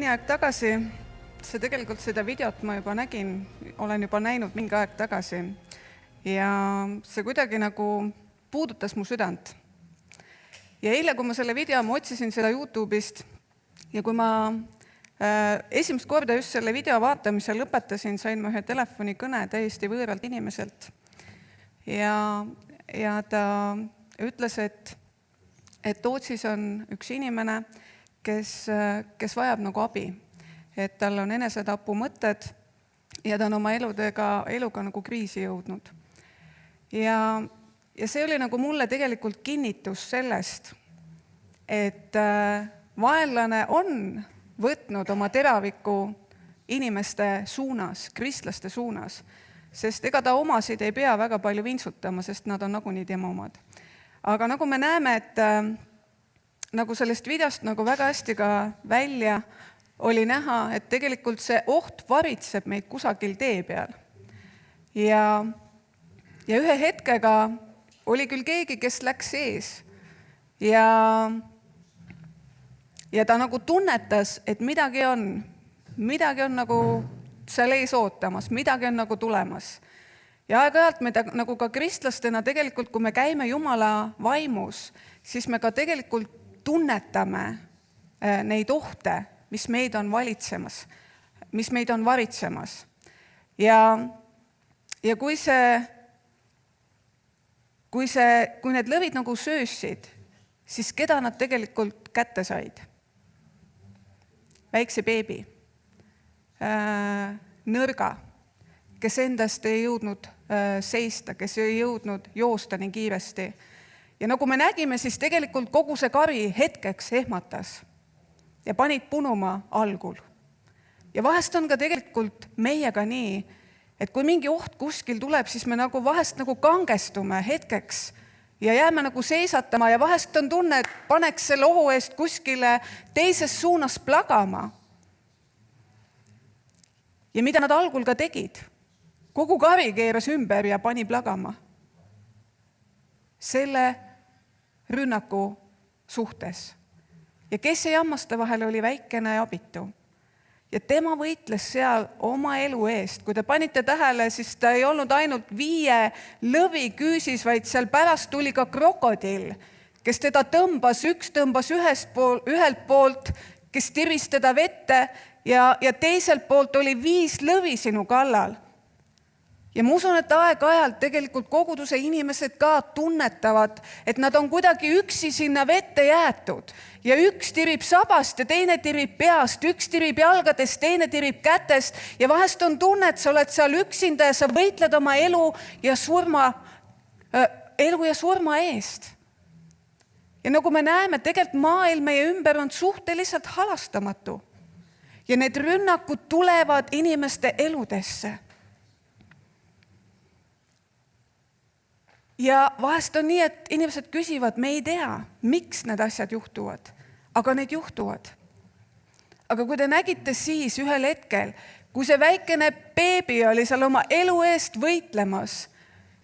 aeg tagasi, tegelikult seda videot ma juba nägin, olen juba näinud mingi aeg tagasi ja see kuidagi nagu puudutas mu südant. Ja eile, kui ma selle video, ma otsisin seda YouTube'ist ja kui ma esimest korda just selle video vaatamise lõpetasin, sain ma ühe telefonikõne täiesti võõralt inimeselt. Ja ta ütles, et Tootsis on üks inimene, kes vajab nagu abi. Et tal on enesetapu mõtted ja ta on oma eluga nagu kriisi jõudnud. Ja see oli nagu mulle tegelikult kinnitus sellest, et vaenlane on võtnud oma teraviku inimeste suunas, kristlaste suunas, sest ega ta omasid ei pea väga palju vintsutama, sest nad on nagunii tema omad. Aga nagu me näeme, et nagu sellest videost nagu väga hästi ka välja oli näha, et tegelikult see oht varitseb meid kusagil tee peal. Ja ühe hetkega oli küll keegi, kes läks ees ja ta nagu tunnetas, et midagi on nagu seal ees ootamas, midagi on nagu tulemas. Ja aeg-ajalt me nagu ka kristlastena tegelikult, kui me käime Jumala vaimus, siis me ka tegelikult tunnetame neid ohte, mis meid on valitsemas, mis meid on varitsemas. Ja kui need lõvid nagu söösid, siis keda nad tegelikult kätte said? Väikse beebi, nõrga, kes endast ei jõudnud seista, kes ei jõudnud joosta nii kiiresti. Ja nagu me nägime, siis tegelikult kogu see kari hetkeks ehmatas ja panid punuma algul. Ja vahest on ka tegelikult meiega nii, et kui mingi oht kuskil tuleb, siis me nagu vahest nagu kangestume hetkeks ja jääme nagu seisatama ja vahest on tunne, et paneks selle ohu eest kuskile teises suunas plagama. Ja mida nad algul ka tegid? Kogu kari keeras ümber ja pani plagama. Selle rünnaku suhtes. Ja kes ei hammasta vahel oli väikene ja abitu. Ja tema võitles seal oma elu eest. Kui te panite tähele, siis ta ei olnud ainult 5 lõvi küüsis, vaid seal pärast tuli ka krokodill, kes teda tõmbas, üks tõmbas ühelt poolt, kes tiris teda vette ja teiselt poolt oli 5 lõvi sinu kallal. Ja ma usun, et aeg-ajalt tegelikult koguduse inimesed ka tunnetavad, et nad on kuidagi üksi sinna vette jäetud. Ja üks tirib sabast ja teine tirib peast, üks tirib jalgadest, teine tirib kätest. Ja vahest on tunne, et sa oled seal üksinda ja sa võitled oma elu ja surma eest. Ja nagu me näeme, tegelikult maailm meie ümber on suhteliselt halastamatu. Ja need rünnakud tulevad inimeste eludesse. Ja vahest on nii, et inimesed küsivad, me ei tea, miks need asjad juhtuvad, aga need juhtuvad. Aga kui te nägite siis ühel hetkel, kui see väikene beebi oli seal oma elu eest võitlemas,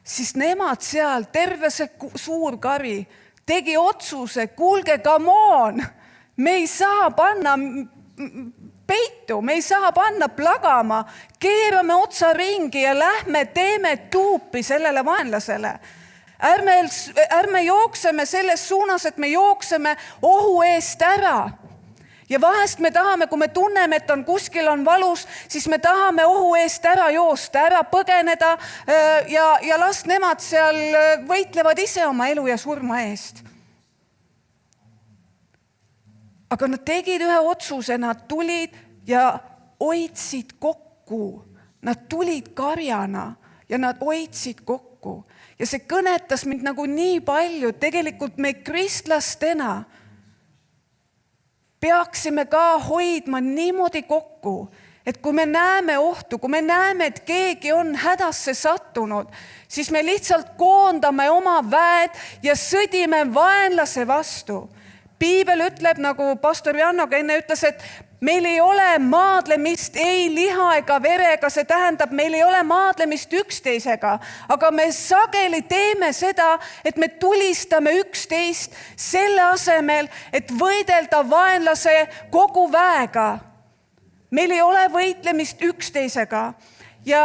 siis nemad seal, terve see suur kari, tegi otsuse, kuulge, come on, me ei saa panna peitu, me ei saa panna plagama, keerame otsa ringi ja lähme teeme tuupi sellele vaenlasele. Ärme jookseme selles suunas, et me jookseme ohu eest ära. Ja vahest me tahame, kui me tunneme, et kuskil on valus, siis me tahame ohu eest ära joosta, ära põgeneda ja las nemad seal võitlevad ise oma elu ja surma eest. Aga nad tegid ühe otsuse, nad tulid ja hoidsid kokku. Nad tulid karjana ja nad hoidsid kokku. Ja see kõnetas mind nagu nii palju, tegelikult me kristlastena peaksime ka hoidma niimoodi kokku, et kui me näeme ohtu, kui me näeme, et keegi on hädasse sattunud, siis me lihtsalt koondame oma väed ja sõdime vaenlase vastu. Piibel ütleb, nagu pastor Janno enne ütles, et meil ei ole maadlemist ei liha ega verega, see tähendab, meil ei ole maadlemist üksteisega, aga me sageli teeme seda, et me tulistame üksteist selle asemel, et võidelda vaenlase kogu väega. Meil ei ole võitlemist üksteisega. Ja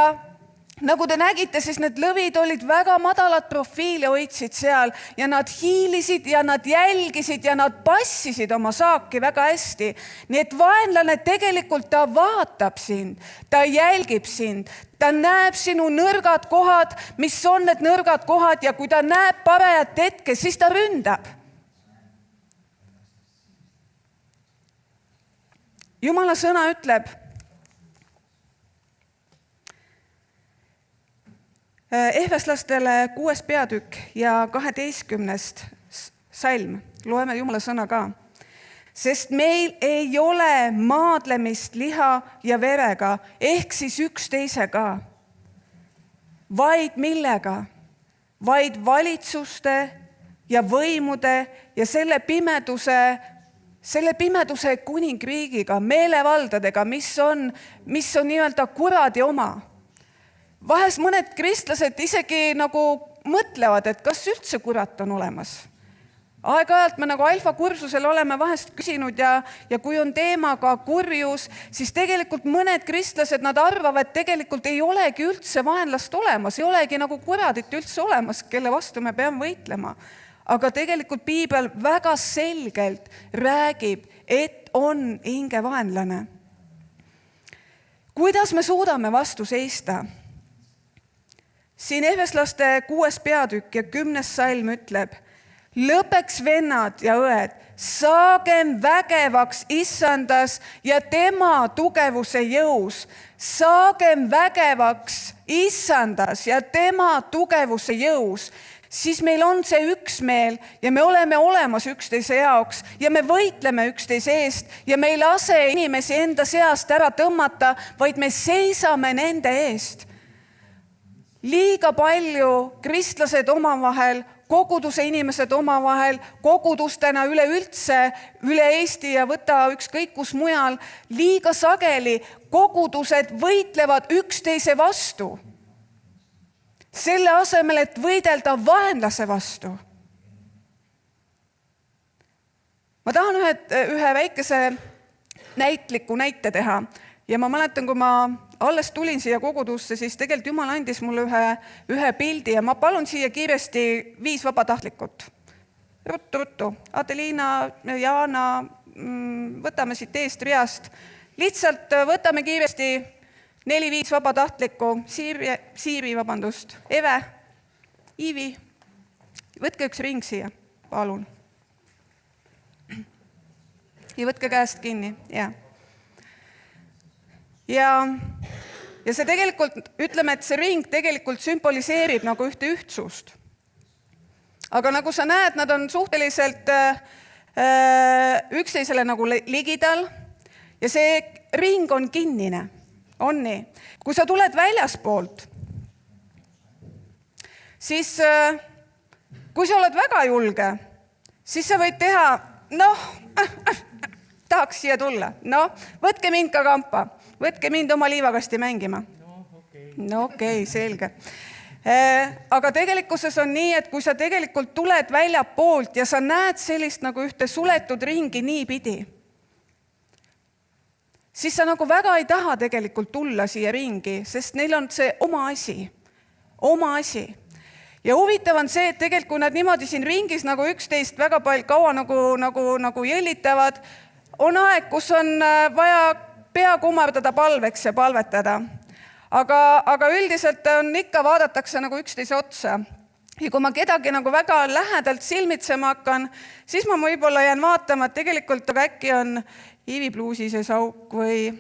nagu te nägite, siis need lõvid olid väga madalat profiili, hoidsid seal ja nad hiilisid ja nad jälgisid ja nad passisid oma saaki väga hästi. Nii et vaenlane tegelikult ta vaatab sind, ta jälgib sind, ta näeb sinu nõrgad kohad, mis on need nõrgad kohad ja kui ta näeb parajat hetke, siis ta ründab. Jumala sõna ütleb, Ehveslastele 6. peatükk ja 12. salm, loeme Jumala sõna ka. Sest meil ei ole maadlemist liha ja verega, ehk siis üksteisega, vaid millega? Vaid valitsuste ja võimude ja selle pimeduse kuningriigiga, meelevaldadega, mis on nii-öelda kuradi oma. Vahest mõned kristlased isegi nagu mõtlevad, et kas üldse kurat on olemas. Aeg-ajalt me nagu alfa-kursusel oleme vahest küsinud ja kui on teemaga kurjus, siis tegelikult mõned kristlased, nad arvavad, et tegelikult ei olegi üldse vaenlast olemas, ei olegi nagu kuradit üldse olemas, kelle vastu me peame võitlema. Aga tegelikult Piibel väga selgelt räägib, et on hingevaenlane. Kuidas me suudame vastu seista? Siin Ehveslaste 6. peatükk ja 10. salm ütleb, lõpeks vennad ja õed, saagem vägevaks issandas ja tema tugevuse jõus. Saagem vägevaks issandas ja tema tugevuse jõus. Siis meil on see üksmeel ja me oleme olemas üksteise jaoks ja me võitleme üksteise eest ja me ei lase inimesi enda seast ära tõmmata, vaid me seisame nende eest. Liiga palju kristlased omavahel, koguduse inimesed omavahel, kogudustena üleüldse, üle Eesti ja võta ükskõik kus mujal, liiga sageli kogudused võitlevad üksteise vastu. Selle asemel, et võidelda vaenlase vastu. Ma tahan ühe väikese näitliku näite teha. Ja ma mäletan, kui ma alles tulin siia kogudusse, siis tegelikult Jumal andis mulle ühe pildi ja ma palun siia kiiresti 5 vabatahtlikut. Ruttu. Adeliina, Jaana, võtame siit eest reast. Lihtsalt võtame kiiresti 4-5 vabatahtlikku. Siiri, Eve, Iivi. Võtke üks ring siia, palun. Ja võtke käest kinni, jah. Ja see tegelikult, ütleme, et see ring tegelikult sümboliseerib nagu ühte ühtsust. Aga nagu sa näed, nad on suhteliselt üksteisele nagu ligidal ja see ring on kinnine. On nii. Kui sa tuled väljaspoolt, siis kui sa oled väga julge, siis sa võid teha, tahaks siia tulla. Võtke mind ka kampa. Võtke mind oma liivakasti mängima. Okei, selge. Aga tegelikkuses on nii, et kui sa tegelikult tuled väljapoolt ja sa näed sellist nagu ühte suletud ringi niipidi, siis sa nagu väga ei taha tegelikult tulla siia ringi, sest neil on see oma asi. Ja huvitav on see, et tegelikult kui nad niimoodi siin ringis nagu üksteist väga palju kaua nagu jõllitavad, on aeg, kus on vaja pea kummardada palveks ja palvetada. Aga üldiselt on ikka vaadatakse nagu üksteise otsa. Ja kui ma kedagi nagu väga lähedalt silmitsema hakkan, siis ma võib-olla jään vaatama, et tegelikult äkki on Iivi pluusises auk või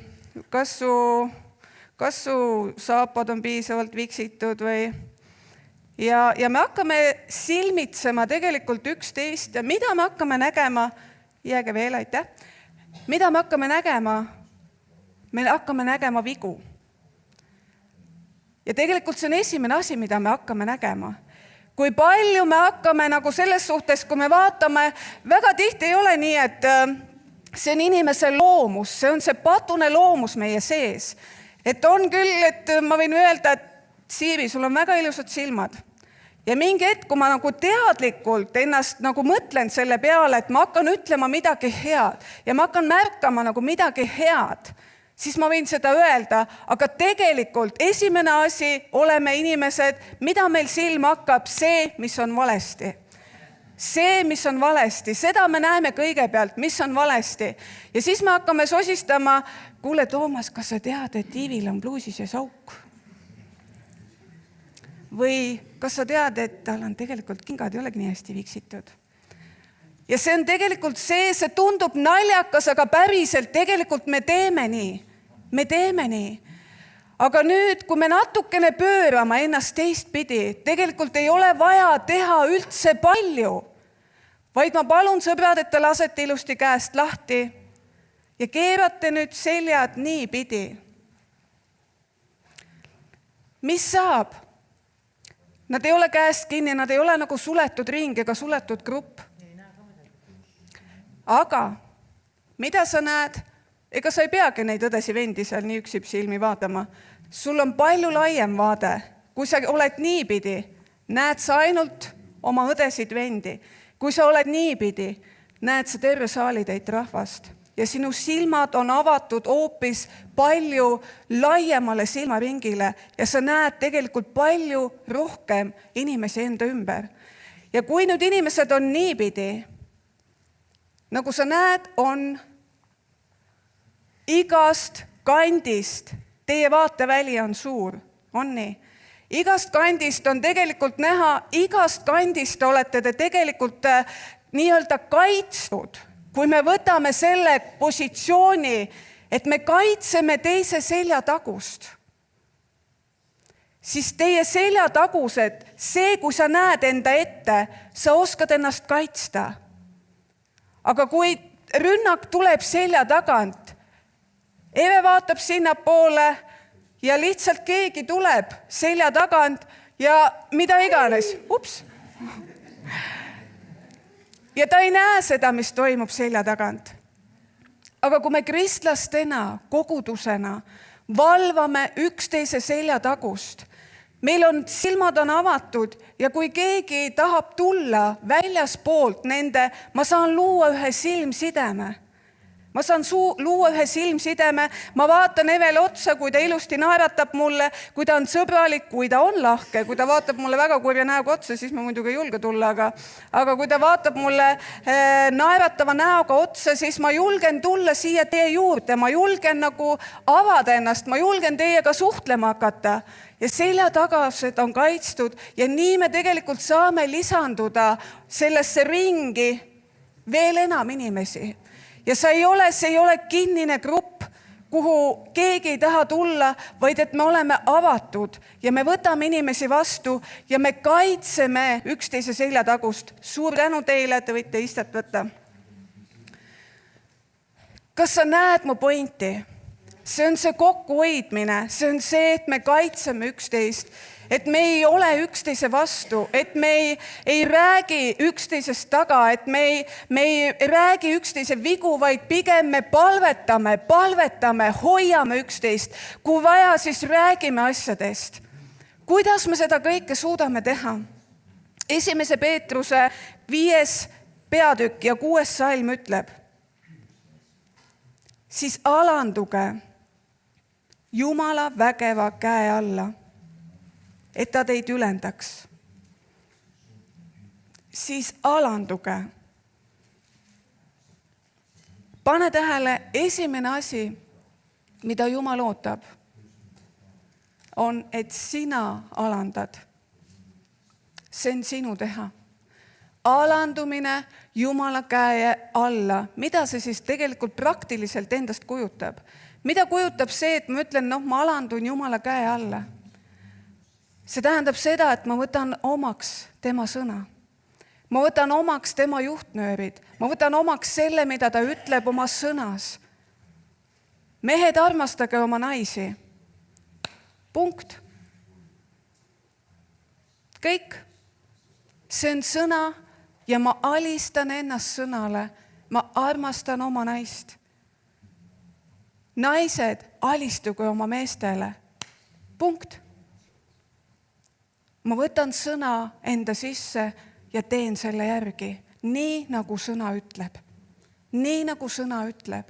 kas su saapad on piisavalt viksitud või... Ja me hakkame silmitsema tegelikult üksteist ja mida me hakkame nägema, jääge veel, aitäh, mida me hakkame nägema? Me hakkame nägema vigu. Ja tegelikult see on esimene asi, mida me hakkame nägema. Kui palju me hakkame nagu selles suhtes, kui me vaatame, väga tihti ei ole nii, et see on inimese loomus, see on see patune loomus meie sees. Et on küll, et ma võin öelda, et Siiri, sul on väga ilusad silmad. Ja mingi hetk, kui ma nagu teadlikult ennast nagu mõtlen selle peale, et ma hakkan ütlema midagi head ja ma hakkan märkama nagu midagi head, siis ma võin seda öelda, aga tegelikult esimene asi oleme inimesed, mida meil silma hakkab, see, mis on valesti. See, mis on valesti, seda me näeme kõigepealt, mis on valesti. Ja siis me hakkame sosistama, kuule Toomas, kas sa tead, et Iivil on pluusis ja sauk? Või kas sa tead, et tal on tegelikult kingad ei olegi nii hästi viksitud? Ja see on tegelikult see tundub naljakas, aga päriselt tegelikult me teeme nii. Me teeme nii. Aga nüüd, kui me natukene pöörame ennast teistpidi, tegelikult ei ole vaja teha üldse palju, vaid ma palun sõbrad, et te lasete ilusti käest lahti ja keerate nüüd seljad nii pidi. Mis saab? Nad ei ole käest kinni, nad ei ole nagu suletud ring ega suletud grupp. Aga mida sa näed? Ega sa ei peagi neid õdesi vendi seal nii üksipsi ilmi vaatama. Sul on palju laiem vaade. Kui sa oled niipidi, näed sa ainult oma õdesid vendi. Kui sa oled niipidi, näed sa terve saalitäit rahvast. Ja sinu silmad on avatud hoopis palju laiemale silmaringile ja sa näed tegelikult palju rohkem inimesi enda ümber. Ja kui nüüd inimesed on niipidi, nagu sa näed, on igast kandist, teie vaateväli on suur, on nii? Igast kandist on tegelikult näha, igast kandist olete te tegelikult nii-öelda kaitstud. Kui me võtame selle positsiooni, et me kaitseme teise seljatagust, siis teie seljatagused, see, kui sa näed enda ette, sa oskad ennast kaitsta. Aga kui rünnak tuleb selja tagant, Eve vaatab sinna poole ja lihtsalt keegi tuleb selja tagant ja mida iganes. Ups! Ja ta ei näe seda, mis toimub selja tagant. Aga kui me kristlastena, kogudusena valvame üksteise selja tagust, meil on silmad on avatud ja kui keegi tahab tulla väljaspoolt nende, ma saan luua ühe silmsideme. Ma saan luua ühe silmsideme, ma vaatan Evele otsa, kui ta ilusti naeratab mulle, kui ta on sõbralik, kui ta on lahke, kui ta vaatab mulle väga kurja näoga otsa, siis ma muidugi ei julge tulla, aga kui ta vaatab mulle naeratava näoga otsa, siis ma julgen tulla siia teie juurde, ma julgen nagu avada ennast, ma julgen teiega suhtlema hakata. Ja seljatagased on kaitstud ja nii me tegelikult saame lisanduda sellesse ringi veel enam inimesi. Ja see ei ole kinnine grupp, kuhu keegi ei taha tulla, vaid et me oleme avatud ja me võtame inimesi vastu ja me kaitseme üksteise seljatagust. Suur tänu teile, te võite istet võtta. Kas sa näed mu pointi? See on see kokkuhoidmine, see on see, et me kaitseme üksteist, et me ei ole üksteise vastu, et me ei räägi üksteisest taga, et me ei räägi üksteise vigu, vaid pigem me palvetame, hoiame üksteist. Kui vaja, siis räägime asjadest. Kuidas me seda kõike suudame teha? 1. Peetruse 5. peatükk ja 6. salm ütleb, siis alanduge Jumala vägeva käe alla, et ta teid ülendaks. Siis alanduge. Pane tähele, esimene asi, mida Jumal ootab, on, et sina alandad. See on sinu teha. Alandumine Jumala käe alla. Mida see siis tegelikult praktiliselt endast kujutab? Mida kujutab see, et ma ütlen, ma alandun Jumala käe alla? See tähendab seda, et ma võtan omaks tema sõna. Ma võtan omaks tema juhtnöörid. Ma võtan omaks selle, mida ta ütleb oma sõnas. Mehed, armastage oma naisi. Punkt. Kõik. See on sõna ja ma alistan ennast sõnale. Ma armastan oma naist. Naised, alistuge oma meestele. Punkt. Ma võtan sõna enda sisse ja teen selle järgi. Nii nagu sõna ütleb. Nii nagu sõna ütleb.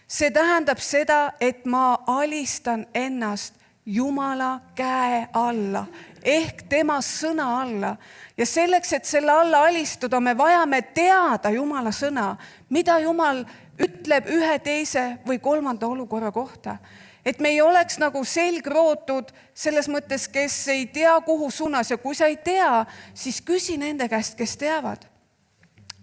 See tähendab seda, et ma alistan ennast Jumala käe alla ehk tema sõna alla. Ja selleks, et selle alla alistuda, me vajame teada Jumala sõna, mida Jumal ütleb ühe, teise või kolmanda olukorra kohta. Et me ei oleks nagu selgrootud selles mõttes, kes ei tea, kuhu suunas. Ja kui sa ei tea, siis küsi nende käest, kes teavad.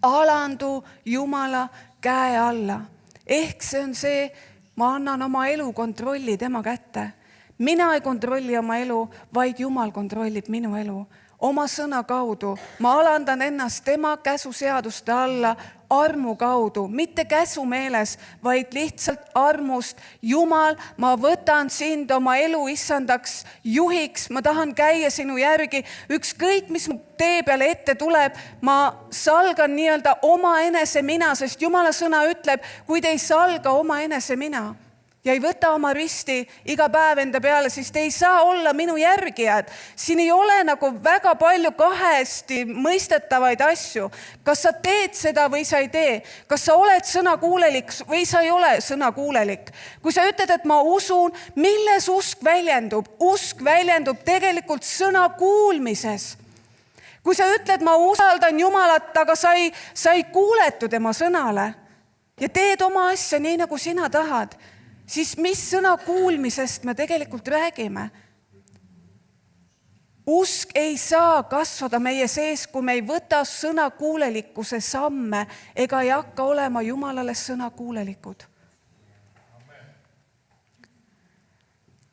Alandu Jumala käe alla. Ehk see on see, ma annan oma elu kontrolli tema kätte. Mina ei kontrolli oma elu, vaid Jumal kontrollib minu elu. Oma sõna kaudu. Ma alandan ennast tema käsuseaduste alla armu kaudu. Mitte käsu meeles, vaid lihtsalt armust. Jumal, ma võtan sind oma elu issandaks juhiks. Ma tahan käia sinu järgi. Ükskõik, mis mu tee peale ette tuleb, ma salgan nii-öelda oma enese mina, sest Jumala sõna ütleb, kui te ei salga oma enese mina ja ei võta oma risti iga päev enda peale, siis te ei saa olla minu järgijad. Siin ei ole nagu väga palju kahesti mõistetavaid asju. Kas sa teed seda või sa ei tee? Kas sa oled sõnakuulelik või sa ei ole sõnakuulelik? Kui sa ütled, et ma usun, milles usk väljendub? Usk väljendub tegelikult sõna kuulmises. Kui sa ütled, ma usaldan Jumalat, aga sa ei kuuletu tema sõnale ja teed oma asja nii, nagu sina tahad, siis mis sõna kuulmisest me tegelikult räägime? Usk ei saa kasvada meie sees, kui me ei võta sõna kuulelikkuse samme ega ei hakka olema Jumalale sõna kuulelikud.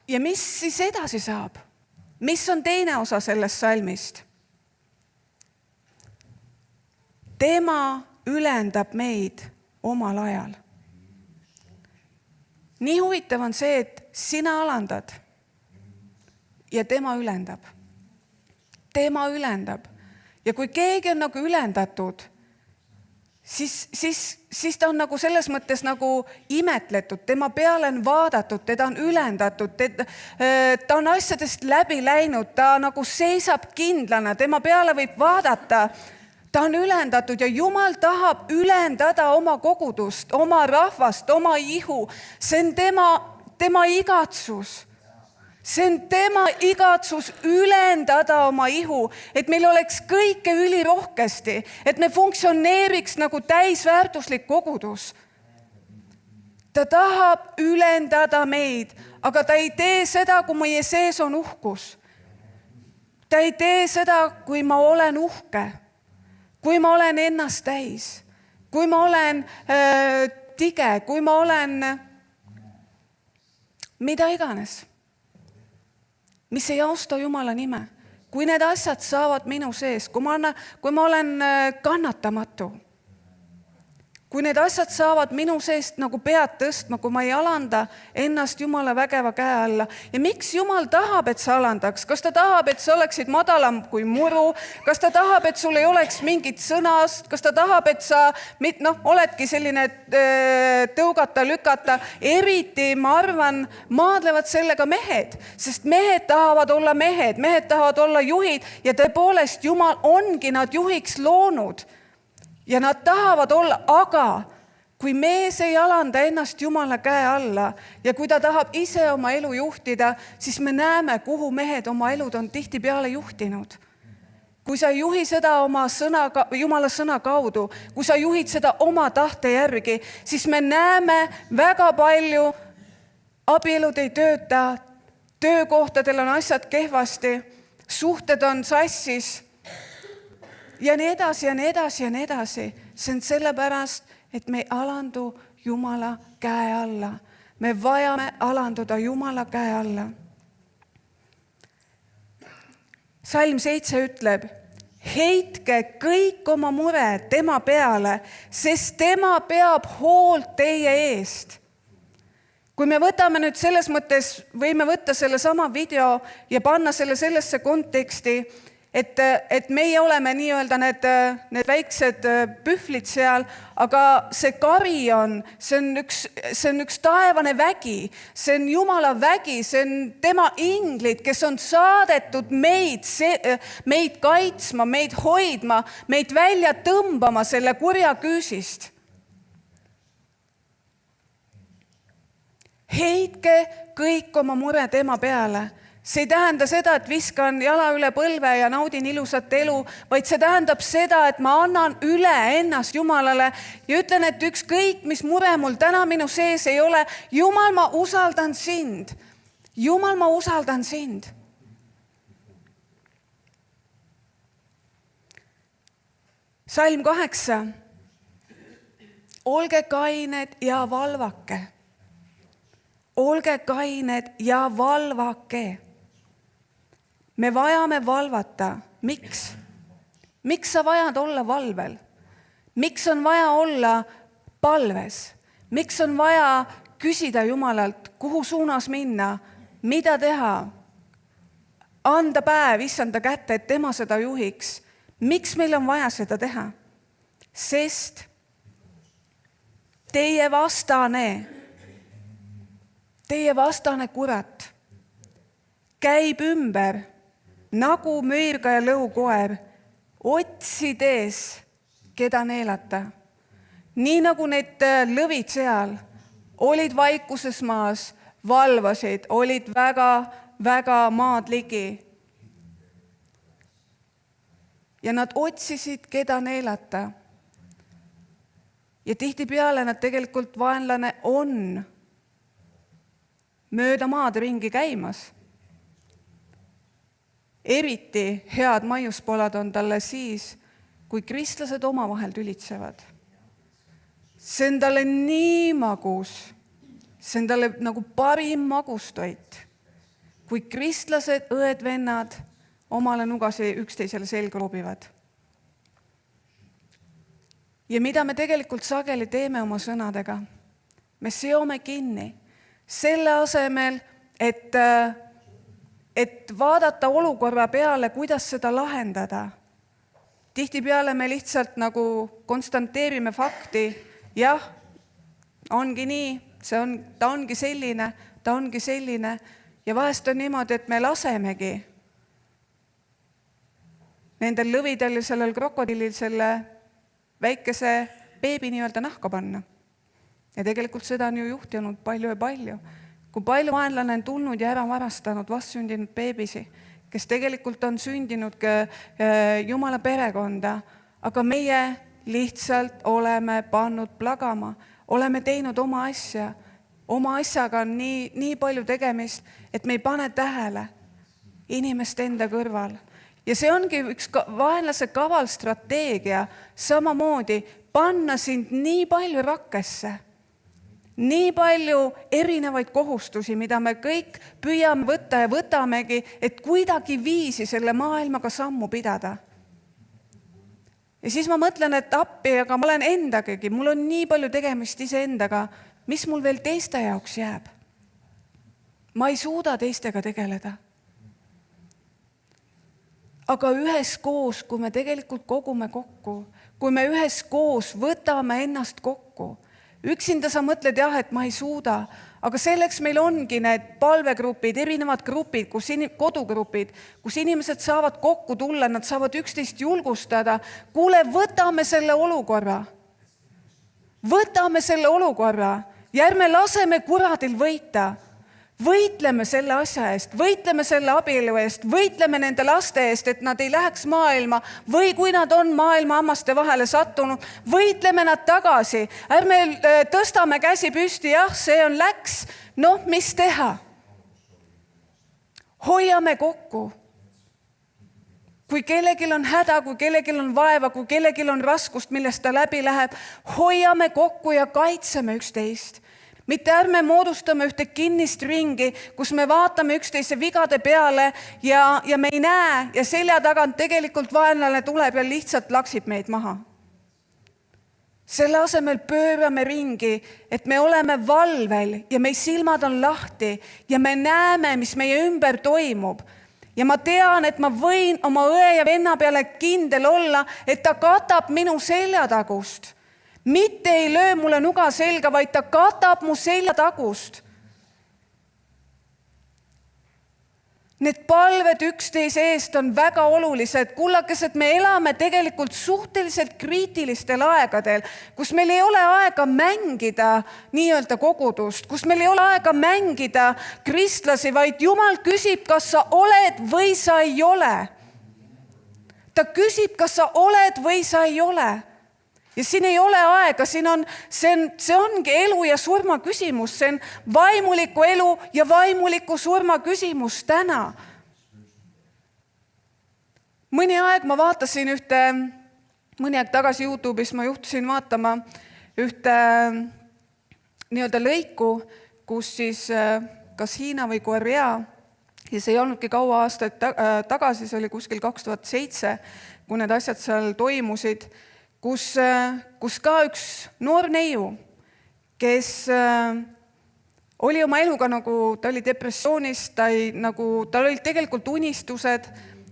Ja mis siis edasi saab? Mis on teine osa sellest salmist? Tema ülendab meid omal ajal. Nii huvitav on see, et sina alandad ja tema ülendab. Tema ülendab. Ja kui keegi on nagu ülendatud, siis ta on nagu selles mõttes nagu imetletud. Tema peale on vaadatud, teda on ülendatud, ta on asjadest läbi läinud, ta nagu seisab kindlana, tema peale võib vaadata. Ta on ülendatud ja Jumal tahab ülendada oma kogudust, oma rahvast, oma ihu. See on tema igatsus. See on tema igatsus ülendada oma ihu, et meil oleks kõike ülirohkesti, et me funktsioneeriks nagu täisväärtuslik kogudus. Ta tahab ülendada meid, aga ta ei tee seda, kui meie sees on uhkus. Ta ei tee seda, kui ma olen uhke. Kui ma olen ennast täis, kui ma olen tige, kui ma olen mida iganes, mis ei austa Jumala nime. Kui need asjad saavad minu sees, kui ma olen kannatamatu, kui need asjad saavad minu seest nagu pead tõstma, kui ma ei alanda ennast Jumala vägeva käe alla. Ja miks Jumal tahab, et sa alandaks? Kas ta tahab, et sa oleksid madalam kui muru? Kas ta tahab, et sul ei oleks mingit sõnast? Kas ta tahab, et sa oledki selline tõugata, lükata? Eriti, ma arvan, maadlevad sellega mehed, sest mehed tahavad olla mehed tahavad olla juhid ja tõepoolest Jumal ongi nad juhiks loonud. Ja nad tahavad olla, aga kui mees ei alanda ennast Jumala käe alla ja kui ta tahab ise oma elu juhtida, siis me näeme, kuhu mehed oma elud on tihtipeale juhtinud. Kui sa juhi seda oma Jumala sõna kaudu, kui sa juhid seda oma tahte järgi, siis me näeme väga palju, abielud ei tööta, töökohtadel on asjad kehvasti, suhted on sassis, ja nii edasi, ja nii edasi, ja nii edasi. See on sellepärast, et me ei alandu Jumala käe alla. Me vajame alanduda Jumala käe alla. Salm 7 ütleb, heitke kõik oma mure tema peale, sest tema peab hoolt teie eest. Kui me võtame nüüd selles mõttes, võime võtta selle sama video ja panna selle sellesse konteksti, et meie oleme nii-öelda need väiksed pühvlid seal, aga see kari see on üks taevane vägi, see on Jumala vägi, see on tema inglid, kes on saadetud meid kaitsma, meid hoidma, meid välja tõmbama selle kurja küüsist. Heitke kõik oma mure tema peale. See ei tähenda seda, et viskan jala üle põlve ja naudin ilusat elu, vaid see tähendab seda, et ma annan üle ennast Jumalale ja ütlen, et ükskõik, mis mure mul täna minu sees ei ole, Jumal, ma usaldan sind. Jumal, ma usaldan sind. Salm 8. Olge kained ja valvake. Olge kained ja valvake. Me vajame valvata. Miks? Miks sa vajad olla valvel? Miks on vaja olla palves? Miks on vaja küsida Jumalalt, kuhu suunas minna, mida teha? Anda päev issanda kätte, et tema seda juhiks. Miks meil on vaja seda teha? Sest teie vastane kurat käib ümber nagu müürga ja lõukoer, otsides, keda neelata. Nii nagu need lõvid seal olid vaikuses maas, valvasid, olid väga maad ligi. Ja nad otsisid, keda neelata. Ja tihtipeale nad tegelikult vaenlane on mööda maad ringi käimas. Eriti head maiuspolad on talle siis, kui kristlased omavahel tülitsevad. See on talle nii magus, see on talle nagu parim magustoit, kui kristlased, õed, vennad omale nugasi üksteisele selga lobivad. Ja mida me tegelikult sageli teeme oma sõnadega? Me seome kinni selle asemel, et vaadata olukorra peale, kuidas seda lahendada. Tihtipeale me lihtsalt nagu konstanteerime fakti, jah, ongi nii, ta ongi selline ja vahest on niimoodi, et me lasemegi nendel lõvidel ja sellel krokodillil selle väikese beebi nii-öelda nahka panna. Ja tegelikult seda on ju juhtinud palju ja palju. Kui palju vaenlane on tulnud ja ära varastanud vastsündinud beebisi, kes tegelikult on sündinud Jumala perekonda, aga meie lihtsalt oleme pannud plagama, oleme teinud oma asja. Oma asjaga on nii palju tegemist, et me ei pane tähele inimest enda kõrval. Ja see ongi üks vaenlase kaval strateegia, samamoodi panna sind nii palju rakkesse, nii palju erinevaid kohustusi, mida me kõik püüame võtta ja võtamegi, et kuidagi viisi selle maailmaga sammu pidada. Ja siis ma mõtlen, et appi, aga ma olen endagagi, mul on nii palju tegemist iseendaga, mis mul veel teiste jaoks jääb. Ma ei suuda teistega tegeleda. Aga üheskoos, kui me tegelikult kogume kokku, kui me üheskoos võtame ennast kokku, üksinda sa mõtled jah, et ma ei suuda, aga selleks meil ongi need palvegrupid, erinevad grupid, kodugrupid, kus inimesed saavad kokku tulla, nad saavad üksteist julgustada. Kuule, võtame selle olukorra. Võtame selle olukorra ja ärme laseme kuradil võita. Võitleme selle asja eest, võitleme selle abielu eest, võitleme nende laste eest, et nad ei läheks maailma või kui nad on maailma hammaste vahele sattunud, võitleme nad tagasi. Ärme tõstame käsi püsti, jah, see on läks, noh, mis teha? Hoiame kokku. Kui kellelgi on häda, kui kellelgi on vaeva, kui kellelgi on raskust, millest ta läbi läheb, hoiame kokku ja kaitseme üksteist. Mitte ärme moodustame ühte kinnist ringi, kus me vaatame üksteise vigade peale ja me ei näe ja selja tagant tegelikult vaenlane tuleb ja lihtsalt laksib meid maha. Selle asemel pöörame ringi, et me oleme valvel ja meie silmad on lahti ja me näeme, mis meie ümber toimub. Ja ma tean, et ma võin oma õe ja venna peale kindel olla, et ta katab minu seljatagust. Mitte ei löö mulle nuga selga, vaid ta katab mu seljatagust. Need palved üksteise eest on väga olulised. Kullakesed, me elame tegelikult suhteliselt kriitilistel aegadel, kus meil ei ole aega mängida nii-öelda kogudust, kus meil ei ole aega mängida kristlasi, vaid Jumal küsib, kas sa oled või sa ei ole. Ta küsib, kas sa oled või sa ei ole. Ja siin ei ole aega, see ongi elu ja surma küsimus, see on vaimuliku elu ja vaimuliku surma küsimus täna. Mõni aeg tagasi YouTube'is ma juhtusin vaatama ühte nii-öelda lõiku, kus siis kas Hiina või Korea, ja see ei olnudki kaua aastaid tagasi, see oli kuskil 2007, kui need asjad seal toimusid, kus ka üks noor neiu, kes oli oma eluga ta oli depressioonis, tal olid tegelikult unistused,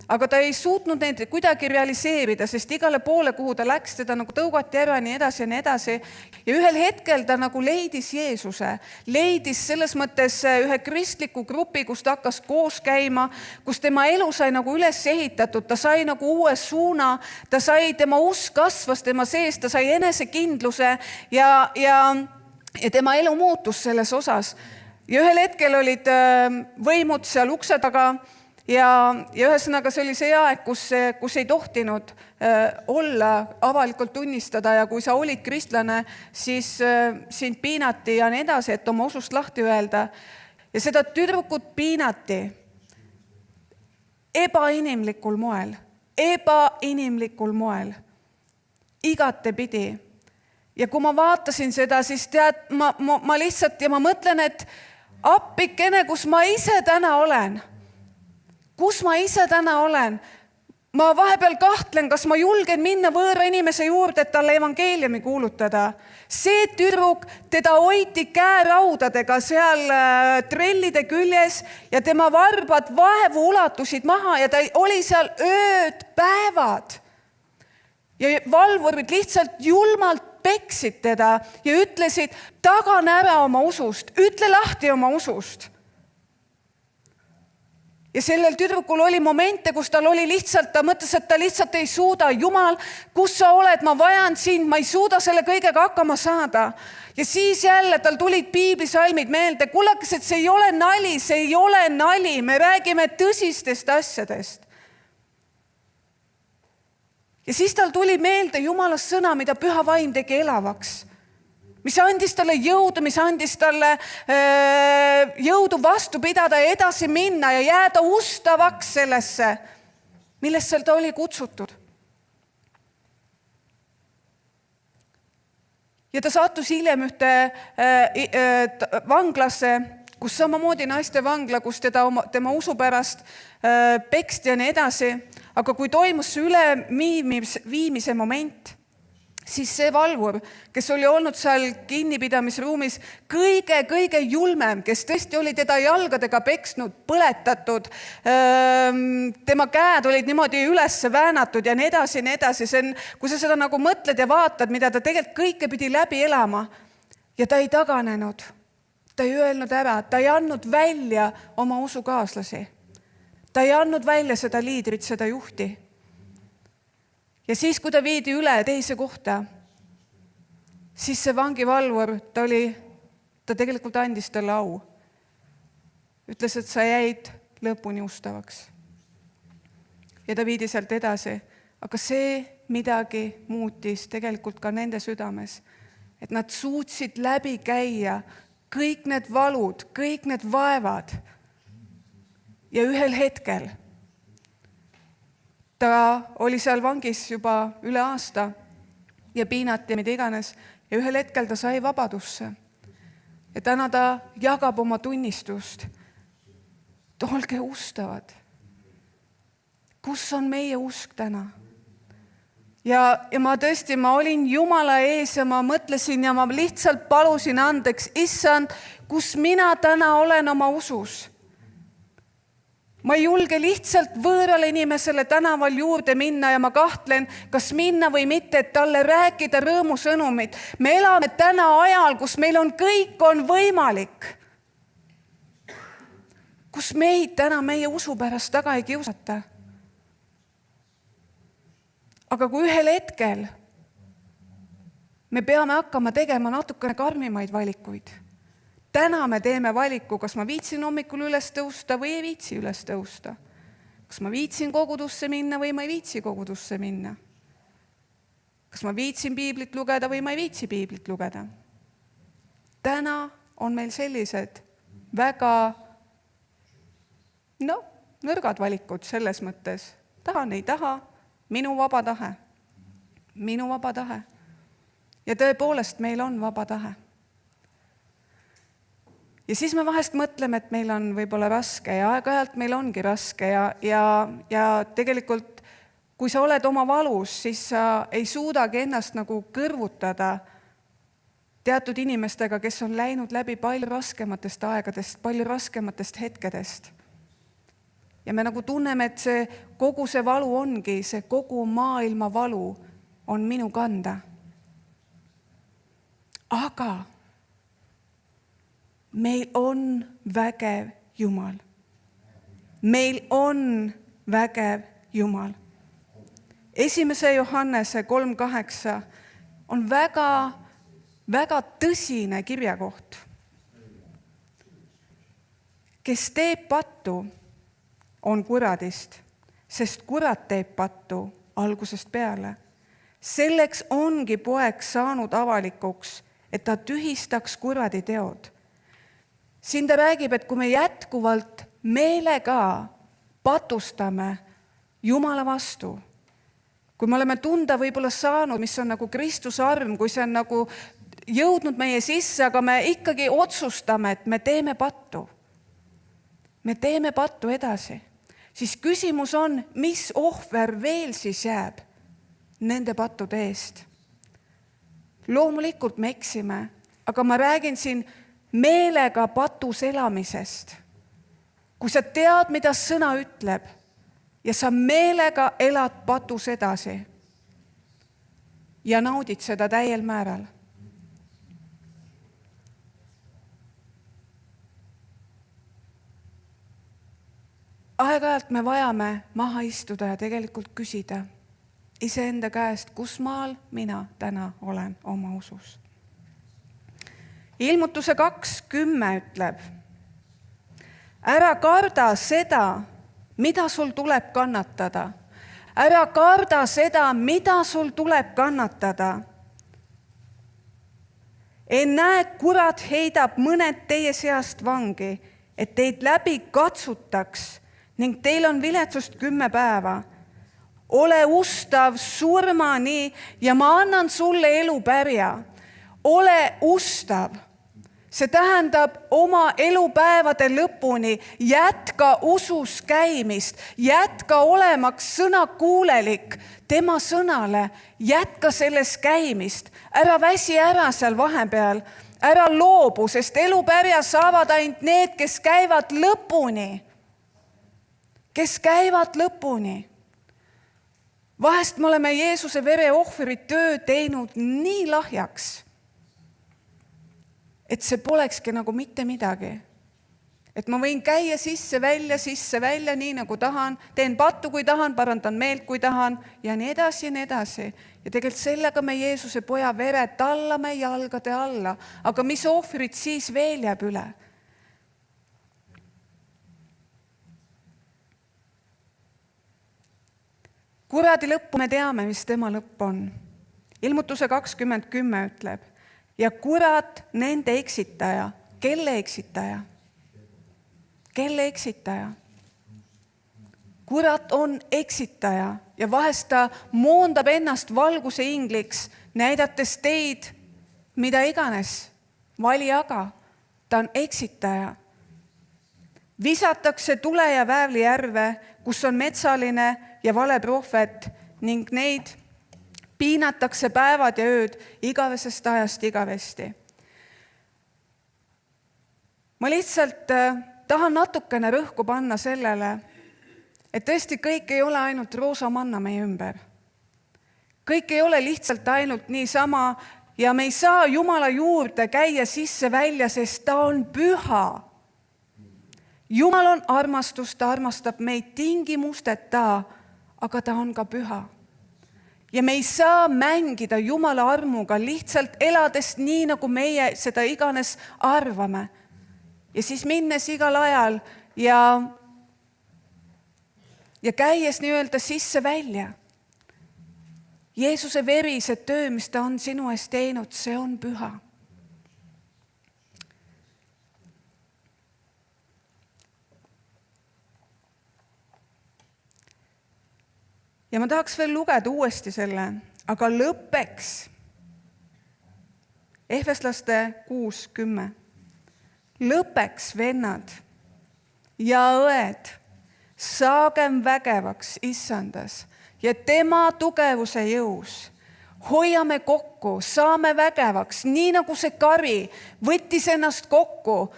aga ta ei suutnud neid kuidagi realiseerida, sest igale poole, kuhu ta läks, teda tõugati ära nii edasi ja nii edasi. Ja ühel hetkel ta leidis Jeesuse, leidis selles mõttes ühe kristliku grupi, kus ta hakkas koos käima, kus tema elu sai üles ehitatud, ta sai uue suuna, tema usk kasvas tema sees, ta sai enesekindluse ja tema elu muutus selles osas. Ja ühel hetkel olid võimud seal ukse taga, ja ühesõnaga see oli see aeg, kus ei tohtinud olla, avalikult tunnistada, ja kui sa olid kristlane, siis sind piinati ja nii edasi, et oma usust lahti öelda. Ja seda tüdrukut piinati ebainimlikul moel, igatepidi. Ja kui ma vaatasin seda, siis ma lihtsalt, ja ma mõtlen, et appikene, kus ma ise täna olen. Ma vahepeal kahtlen, kas ma julgen minna võõra inimese juurde, et talle evangeeliumi kuulutada. See tüdruk, teda hoiti käeraudadega seal trellide küljes ja tema varbad vaevu ulatusid maha ja ta oli seal ööd, päevad. Ja valvurid lihtsalt julmalt peksid teda ja ütlesid, tagane ära oma usust, ütle lahti oma usust. Ja sellel tüdrukul oli momente, kus ta mõtles, et ta lihtsalt ei suuda. Jumal, kus sa oled, ma vajan sind, ma ei suuda selle kõigega hakkama saada. Ja siis jälle tal tulid piiblisalmid meelde. Kullakesed, see ei ole nali, me räägime tõsistest asjadest. Ja siis tal tuli meelde Jumala sõna, mida Püha Vaim tegi elavaks. Mis andis talle jõudu, mis andis talle jõudu vastu pidada ja edasi minna ja jääda ustavaks sellesse, millesse ta oli kutsutud. Ja ta sattus hiljem ühte vanglasse, kus samamoodi naiste vangla, kus tema usu pärast peksti ja nii edasi. Aga kui toimus see üleviimise moment, siis see valvur, kes oli olnud seal kinnipidamisruumis kõige julmem, kes tõesti oli teda jalgadega peksnud, põletatud, tema käed olid niimoodi üles väänatud ja nii edasi. Kui sa seda mõtled ja vaatad, mida ta tegelikult kõike pidi läbi elama ja ta ei taganenud, ta ei öelnud ära, ta ei andnud välja oma usukaaslasi, ta ei andnud välja seda liidrit, seda juhti. Ja siis, kui ta viidi üle teise kohta, siis see vangivalvur, ta tegelikult andis talle au. Ütles, et sa jäid lõpuni ustavaks. Ja ta viidi sealt edasi. Aga see midagi muutis tegelikult ka nende südames. Et nad suutsid läbi käia kõik need valud, kõik need vaevad. Ja ühel hetkel ta oli seal vangis juba üle aasta ja piinati mida iganes ja ühel hetkel ta sai vabadusse. Ja täna ta jagab oma tunnistust. Olge ustavad. Kus on meie usk täna? Ja ma olin Jumala ees ja ma mõtlesin ja ma lihtsalt palusin andeks, issand, kus mina täna olen oma usus. Ma ei julge lihtsalt võõrale inimesele tänaval juurde minna ja ma kahtlen, kas minna või mitte, et talle rääkida rõõmusõnumit. Me elame täna ajal, kus meil on kõik on võimalik. kus meid täna meie usu pärast taga ei kiusata. Aga kui ühel hetkel me peame hakkama tegema natukene karmimaid valikuid. Täna me teeme valiku, kas ma viitsin hommikul üles tõusta või ei viitsi üles tõusta. Kas ma viitsin kogudusse minna või ma ei viitsi kogudusse minna. Kas ma viitsin piiblit lugeda või ma ei viitsi piiblit lugeda. Täna on meil sellised väga nõrgad valikud selles mõttes. Tahan, ei taha, minu vaba tahe. Minu vaba tahe. Ja tõepoolest meil on vaba tahe. Ja siis me vahest mõtleme, et meil on võib-olla raske ja aeg-ajalt meil ongi raske ja tegelikult, kui sa oled oma valus, siis sa ei suudagi ennast nagu kõrvutada teatud inimestega, kes on läinud läbi palju raskematest aegadest, palju raskematest hetkedest. Ja me nagu tunneme, et kogu see valu ongi, see kogu maailma valu on minu kanda. Aga meil on vägev Jumal. Meil on vägev Jumal. 1. Johannese 3.8 on väga tõsine kirjakoht. Kes teeb pattu, on kuradist, sest kurat teeb pattu algusest peale. Selleks ongi poeg saanud avalikuks, et ta tühistaks kuradi teod. Siin ta räägib, et kui me jätkuvalt meelega patustame Jumala vastu, kui me oleme tunda võib-olla saanud, mis on nagu Kristuse arm, kui see on nagu jõudnud meie sisse, aga me ikkagi otsustame, et me teeme pattu. Me teeme pattu edasi. Siis küsimus on, mis ohver veel siis jääb nende pattude eest? Loomulikult me eksime, aga ma räägin siin meelega patus elamisest. Kui sa tead, mida sõna ütleb ja sa meelega elad patus edasi ja naudid seda täiel määral. Aeg-ajalt me vajame maha istuda ja tegelikult küsida iseenda käest, kus maal mina täna olen oma usus. Ilmutuse 2.10 ütleb, ära karda seda, mida sul tuleb kannatada. Ära karda seda, mida sul tuleb kannatada. Ennäe, kurat heidab mõned teie seast vangi, et teid läbi katsutaks ning teil on viletsust 10 päeva. Ole ustav surmani ja ma annan sulle elupärja. Ole ustav. See tähendab oma elupäevade lõpuni jätka usus käimist, jätka olemaks sõnakuulelik tema sõnale, jätka selles käimist. Ära väsi ära seal vahepeal, ära loobu, sest elupärja saavad ainult need, kes käivad lõpuni. Kes käivad lõpuni. Vahest me oleme Jeesuse vere ohvri töö teinud nii lahjaks, et see polekski nagu mitte midagi. Et ma võin käia sisse, välja, nii nagu tahan, teen pattu, kui tahan, parandan meelt, kui tahan, ja nii edasi, ja nii edasi. Ja tegelikult sellega me Jeesuse poja vere tallame jalgade alla. Aga mis ohvrid siis veel jääb üle? Kuradi lõppu me teame, mis tema lõpp on. Ilmutuse 20.10 ütleb, ja kurat nende eksitaja. Kelle eksitaja? Kelle eksitaja? Kurat on eksitaja ja vahest ta moondab ennast valguse ingliks, näidates teid, mida iganes, vali aga. Ta on eksitaja. Visatakse tule ja väävli järve, kus on metsaline ja vale prohvet ning neid piinatakse päevad ja ööd igavesest ajast igavesti. Ma lihtsalt tahan natukene rõhku panna sellele, et tõesti kõik ei ole ainult roosa manna meie ümber. Kõik ei ole lihtsalt ainult niisama ja me ei saa Jumala juurde käia sisse välja, sest ta on püha. Jumal on armastus, ta armastab meid tingimusteta, aga ta on ka püha. Ja me ei saa mängida Jumala armuga lihtsalt elades nii, nagu meie seda iganes arvame. Ja siis minnes igal ajal ja käies nii-öelda sisse välja. Jeesuse verise töö, mis ta on sinu eest teinud, see on püha. Ja ma tahaks veel lugeda uuesti selle, aga lõppeks Efeslaste 6:10. Lõppeks, vennad ja õed, saagem vägevaks issandas ja tema tugevuse jõus. Hoiame kokku, saame vägevaks, nii nagu see kari võttis ennast kokku,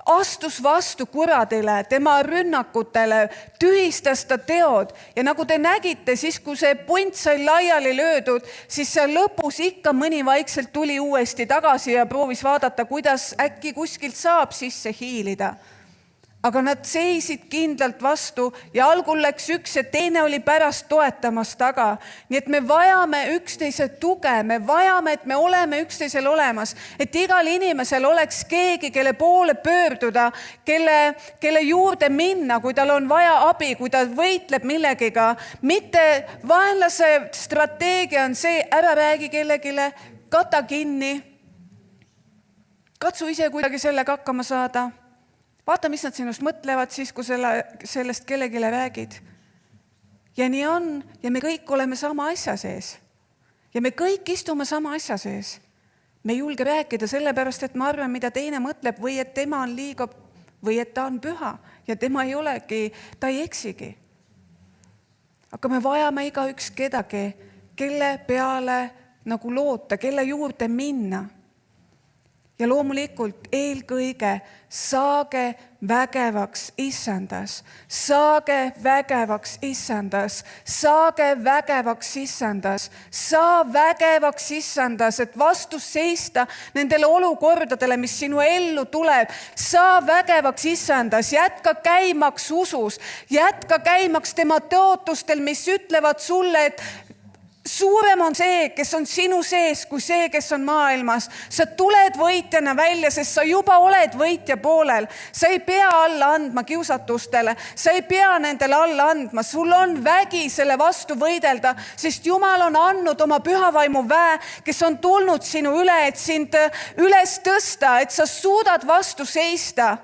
astus vastu kuradile, tema rünnakutele, tühistas ta teod. Ja nagu te nägite, siis kui see punt sai laiali löödud, siis seal lõpus ikka mõni vaikselt tuli uuesti tagasi ja proovis vaadata, kuidas äkki kuskilt saab sisse hiilida. Aga nad seisid kindlalt vastu ja algul läks üks ja teine oli pärast toetamas taga. Nii et me vajame üksteise tuge, me vajame, et me oleme üksteisel olemas, et igal inimesel oleks keegi, kelle poole pöörduda, kelle juurde minna, kui tal on vaja abi, kui ta võitleb millegiga. Mitte vaenlase strateegia on see, ära räägi kellegile, kata kinni, katsu ise kuidagi sellega hakkama saada. Vaata, mis nad sinust mõtlevad siis, kui sellest kellegile räägid. Ja nii on, ja me kõik oleme sama asja sees. Ja me kõik istume sama asja sees. Me ei julge rääkida sellepärast, et ma arvan, mida teine mõtleb, või et tema on liiga, või et ta on püha, ja tema ei olegi, ta ei eksigi. Aga me vajame igaüks kedagi, kelle peale nagu loota, kelle juurde minna. Ja loomulikult eelkõige saage vägevaks issandas, saage vägevaks issandas, saage vägevaks issandas, saa vägevaks issandas, et vastu seista nendele olukordadele, mis sinu ellu tuleb. Saa vägevaks issandas, jätka käimaks usus, jätka käimaks tema tõotustel, mis ütlevad sulle, et suurem on see, kes on sinu sees, kui see, kes on maailmas. Sa tuled võitjana välja, sest sa juba oled võitja poolel. Sa ei pea alla andma kiusatustele, sa ei pea nendele alla andma. Sul on vägi selle vastu võidelda, sest Jumal on andnud oma pühavaimu väe, kes on tulnud sinu üle, et sind üles tõsta, et sa suudad vastu seista.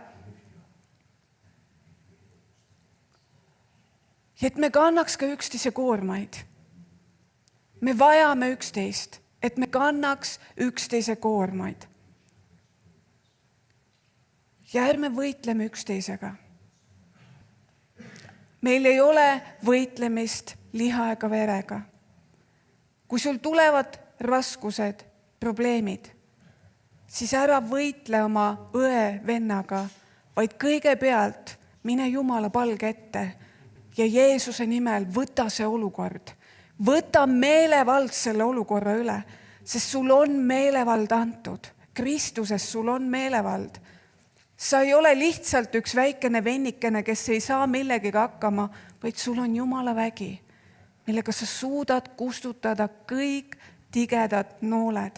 Ja et me kannaks ka üksteise koormaid. Me vajame üksteist, et me kannaks üksteise koormaid. Ja ärme võitleme üksteisega. Meil ei ole võitlemist liha ega verega. Kui sul tulevad raskused, probleemid, siis ära võitle oma õe vennaga, vaid kõigepealt mine Jumala palge ette ja Jeesuse nimel võta see olukord. Võta meelevald selle olukorra üle, sest sul on meelevald antud. Kristuses sul on meelevald. Sa ei ole lihtsalt üks väikene vennikene, kes ei saa millegiga hakkama, vaid sul on Jumala vägi, millega sa suudad kustutada kõik tigedad nooled.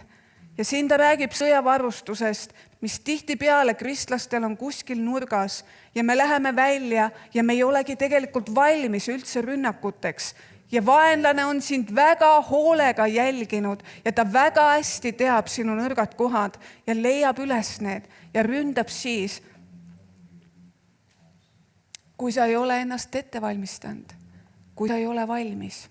Ja siin ta räägib sõjavarustusest, mis tihtipeale kristlastel on kuskil nurgas ja me läheme välja ja me ei olegi tegelikult valmis üldse rünnakuteks. Ja vaenlane on sind väga hoolega jälginud ja ta väga hästi teab sinu nõrgad kohad ja leiab üles need ja ründab siis, kui sa ei ole ennast ette valmistanud, kui sa ei ole valmis.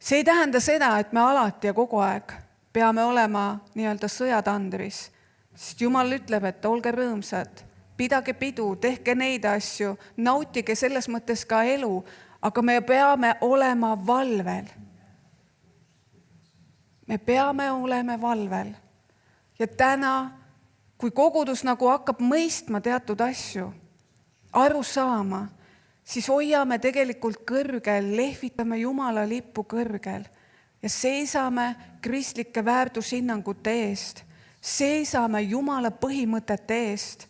See ei tähenda seda, et me alati ja kogu aeg peame olema nii-öelda sõjatandris, sest Jumal ütleb, et olge rõõmsad, pidage pidu, tehke neid asju, nautige selles mõttes ka elu, aga me peame olema valvel. Me peame olema valvel. Ja täna, kui kogudus nagu hakkab mõistma teatud asju, aru saama, siis hoiame tegelikult kõrgel, lehvitame Jumala lippu kõrgel ja seisame kristlike väärtushinnangute eest, seisame Jumala põhimõtete eest.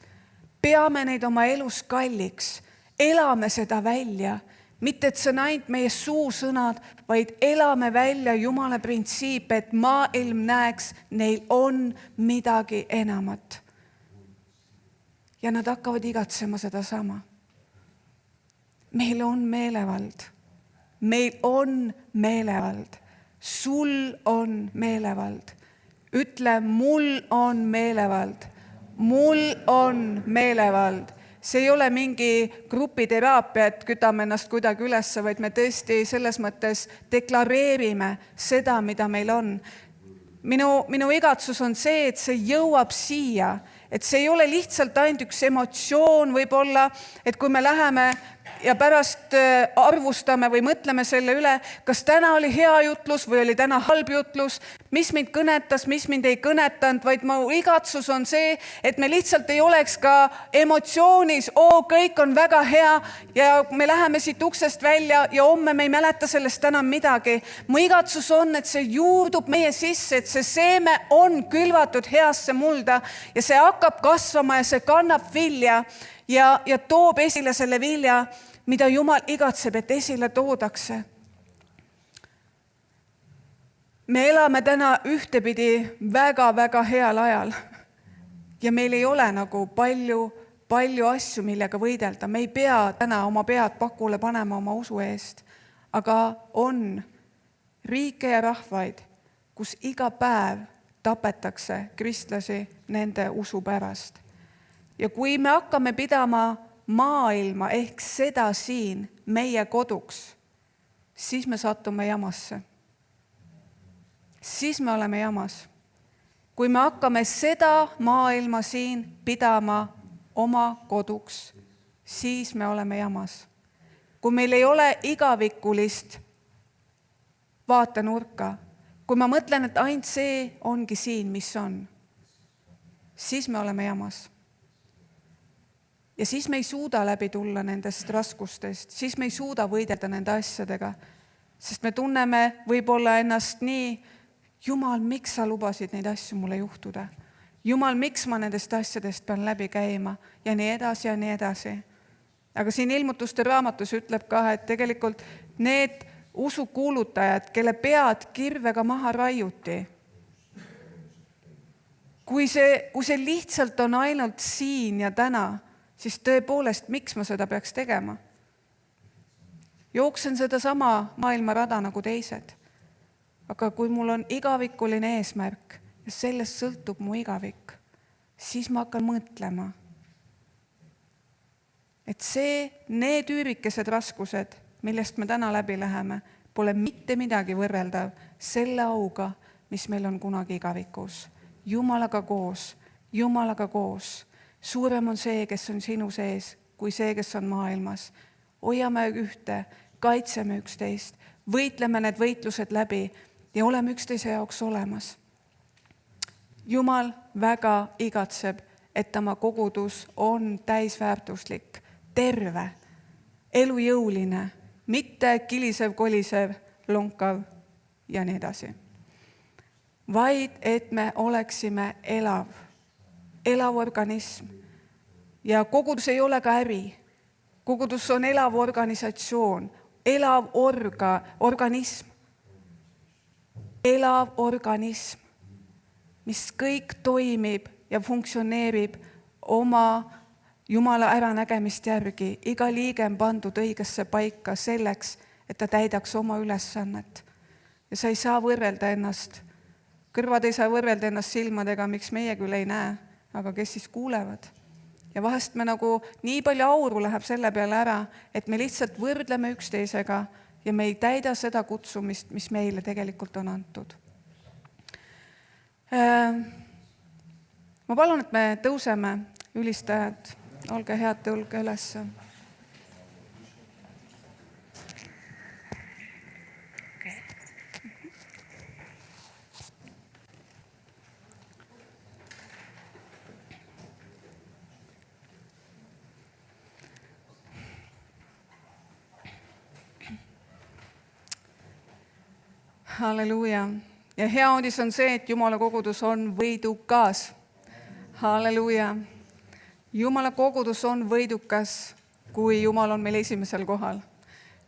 peame neid oma elus kalliks, elame seda välja. Mitte, et see on ainult meie suusõnad, vaid elame välja Jumala printsiip, et maailm näeks, neil on midagi enamat. Ja nad hakkavad igatsema seda sama. Meil on meelevald. Meil on meelevald. Sul on meelevald. Ütle, mul on meelevald. Mul on meelevald. See ei ole mingi grupiteraapia, et kütame ennast kuidagi üles, vaid me tõesti selles mõttes deklareerime seda, mida meil on. Minu igatsus on see, et see jõuab siia, et see ei ole lihtsalt ainult üks emotsioon võib-olla, et kui me läheme ja pärast arvustame või mõtleme selle üle, kas täna oli hea jutlus või oli täna halb jutlus, mis mind kõnetas, mis mind ei kõnetanud, vaid mu igatsus on see, et me lihtsalt ei oleks ka emotsioonis, kõik on väga hea ja me läheme siit uksest välja ja homme me ei mäleta sellest enam midagi. Mu igatsus on, et see juurdub meie sisse, et see seeme on külvatud heasse mulda ja see hakkab kasvama ja see kannab vilja ja toob esile selle vilja, mida Jumal igatseb, et esile toodakse. Me elame täna ühtepidi väga-väga heal ajal ja meil ei ole nagu palju asju, millega võidelda. Me ei pea täna oma pead pakule panema oma usu eest, aga on riike ja rahvaid, kus iga päev tapetakse kristlasi nende usu pärast. Ja kui me hakkame pidama maailma ehk seda siin meie koduks, siis me sattume jamasse. Siis me oleme jamas. Kui me hakkame seda maailma siin pidama oma koduks, siis me oleme jamas. Kui meil ei ole igavikulist vaatenurka, kui ma mõtlen, et ainult see ongi siin, mis on, siis me oleme jamas. Ja siis me ei suuda läbi tulla nendest raskustest, siis me ei suuda võidelda nende asjadega, sest me tunneme võib-olla ennast nii, Jumal, miks sa lubasid neid asju mulle juhtuda? Jumal, miks ma nendest asjadest pean läbi käima? Ja nii edasi ja nii edasi. Aga siin Ilmutuste raamatus ütleb ka, et tegelikult need usukuulutajad, kelle pead kirvega maha raiuti, kui see lihtsalt on ainult siin ja täna, siis tõepoolest, miks ma seda peaks tegema? Jooksen seda sama maailma rada nagu teised. Aga kui mul on igavikuline eesmärk ja sellest sõltub mu igavik, siis ma hakkan mõtlema, et need üürikesed raskused, millest me täna läbi läheme, pole mitte midagi võrreldav selle auga, mis meil on kunagi igavikus. Jumalaga koos. Suurem on see, kes on sinu sees, kui see, kes on maailmas. Hoiame ühte, kaitseme üksteist, võitleme need võitlused läbi ja oleme üksteise jaoks olemas. Jumal väga igatseb, et oma kogudus on täisväärtuslik, terve, elujõuline, mitte kilisev, kolisev, lonkav ja nii edasi. Vaid, et me oleksime elav organism. Ja kogudus ei ole ka äri. Kogudus on elav organisatsioon, elav organism. Elav organism, mis kõik toimib ja funktsioneerib oma Jumala äranägemist järgi. Iga liige on pandud õigesse paika selleks, et ta täidaks oma ülesannet. Ja sa ei saa võrrelda ennast. Kõrvad ei saa võrrelda ennast silmadega, miks meie küll ei näe, aga kes siis kuulevad. Ja vahest me nagu nii palju auru läheb selle peale ära, et me lihtsalt võrdleme üksteisega ja me ei täida seda kutsumist, mis meile tegelikult on antud. Ma palun, et me tõuseme, ülistajad, olge head, tõulge üles. Halleluuja. Ja hea uudis on see, et Jumala kogudus on võidukas. Halleluuja. Jumala kogudus on võidukas, kui Jumal on meil esimesel kohal.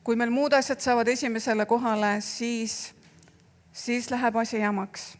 Kui meil muud asjad saavad esimesele kohale, siis läheb asi jamaks.